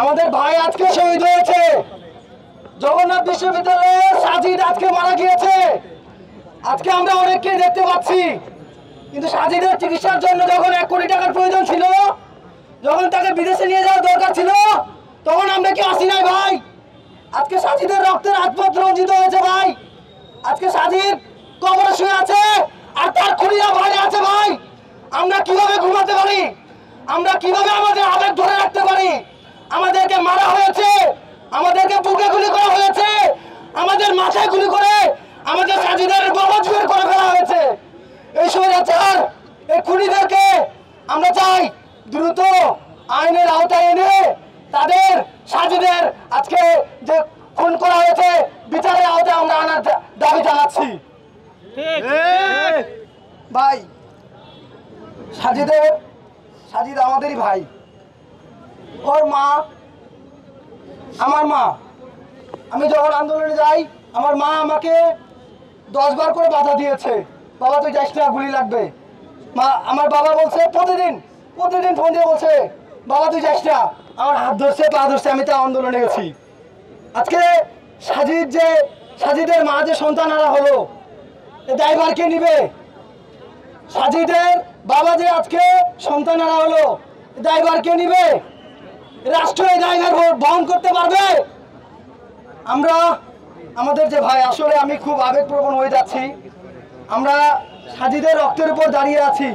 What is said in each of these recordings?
আমাদের ভাই আজকে শহীদ হয়েছে। জগন্নাথ বিশ্ববিদ্যালয়ে সাজিদ আজকে মারা গিয়েছে। আজকে আমরা অনেককে দেখতে পাচ্ছি, কিন্তু সাজিদের চিকিৎসার জন্য যখন 1 কোটি টাকার প্রয়োজন ছিল, যখন তাকে বিদেশে নিয়ে যাওয়ার দরকার ছিল, তখন আমরা কি আসি নাই ভাই? আজকে সাজিদের রক্তের হাতপথ রঞ্জিত হয়েছে ভাই। আজকে সাজিদ কবরে শুয়ে আছে আর তার খুনিরা বাইরে আছে ভাই। আমরা কিভাবে ঘুমাতে পারি? আমরা কিভাবে আমাদের আবেগ ধরে রাখতে পারি? আমাদেরকে মারা হয়েছে, আমাদেরকে বুকে গুলি করা হয়েছে, আমাদের মাথায় গুলি করে আমাদের সাজিদের বরবাদ করে ফেলা হয়েছে। এই স্বৈরাচার, এই খুনিদেরকে আমরা চাই দ্রুত আইনের আওতায় এনে তাদের সাজিদের আজকে যে খুন করা হয়েছে বিচারের আওতায় আমরা আনার দাবি জানাচ্ছি। ভাই সাজিদ আমাদেরই ভাই। ওর মা, আমার মা, আমি যখন আন্দোলনে যাই আমার মা আমাকে 10 বার করে বাধা দিয়েছে, বাবা তুই যাস না, গুলি লাগবে। মা, আমার বাবা বলছে প্রতিদিন ফোন দিয়ে বলছে বাবা তুই যাস না, আমার হাত ধরছে পা ধরছে, আমি তো আন্দোলনে গেছি। আজকে সাজিদের মা যে সন্তান হারা হলো, দায়ভার কে নিবে? সাজিদের বাবা যে আজকে সন্তান হারা হলো, দায়ভার কে নিবে? রাষ্ট্র এই দায়ভার বহন করতে পারবে? আমরা আমাদের যে ভাই, আসলে আমি খুব আবেগপ্রবণ হয়ে যাচ্ছি। আমরা সাজিদের রক্তের উপর দাঁড়িয়ে আছি।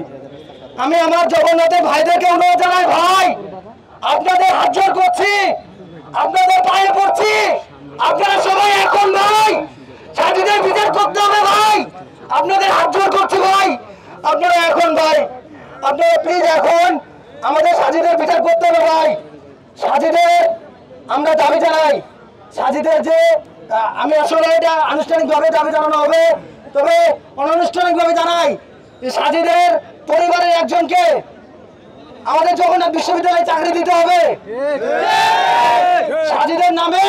আমি আমার জগন্নাথের ভাইদেরকে অনুরোধ জানাই, ভাই আপনাদের হাত জোড় করছি, আপনাদের পায়ে পড়ছি, আপনারা সবাই এখন ভাই সাজিদের বিচার করতে হবে ভাই। আপনাদের হাত জোড় করছি ভাই, আপনারা এখন ভাই, আপনারা প্লিজ এখন আমাদের সাজিদের বিচার করতে হবে ভাই। সাজিদের আমরা দাবি জানাই, সাজিদের যে আমি আসলে এটা আনুষ্ঠানিকভাবে দাবি জানানো হবে, তবে অনানুষ্ঠানিকভাবে জানাই যে সাজিদের পরিবারের একজনকে আমাদের জগন্নাথ বিশ্ববিদ্যালয়ে চাকরি দিতে হবে। সাজিদের নামে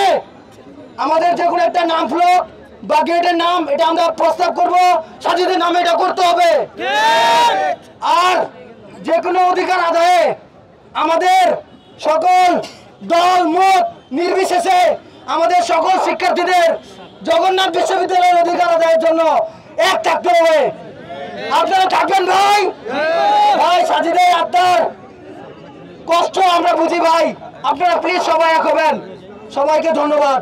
আমাদের যে কোনো একটা নাম ফলক বা গেটের নাম, এটা আমরা প্রস্তাব করব, সাজিদের নামে এটা করতে হবে। আর যে কোনো অধিকার আদায়ে আমাদের সকল দল মত নির্বিশেষে আমাদের সকল শিক্ষার্থীদের জগন্নাথ বিশ্ববিদ্যালয়ের অধিকার আদায়ের জন্য এক থাকতে হবে। আপনারা থাকবেন ভাই? ভাই সাজিদের আপনার কষ্ট আমরা বুঝি ভাই, আপনারা প্লিজ সবাই এক হবেন। সবাইকে ধন্যবাদ।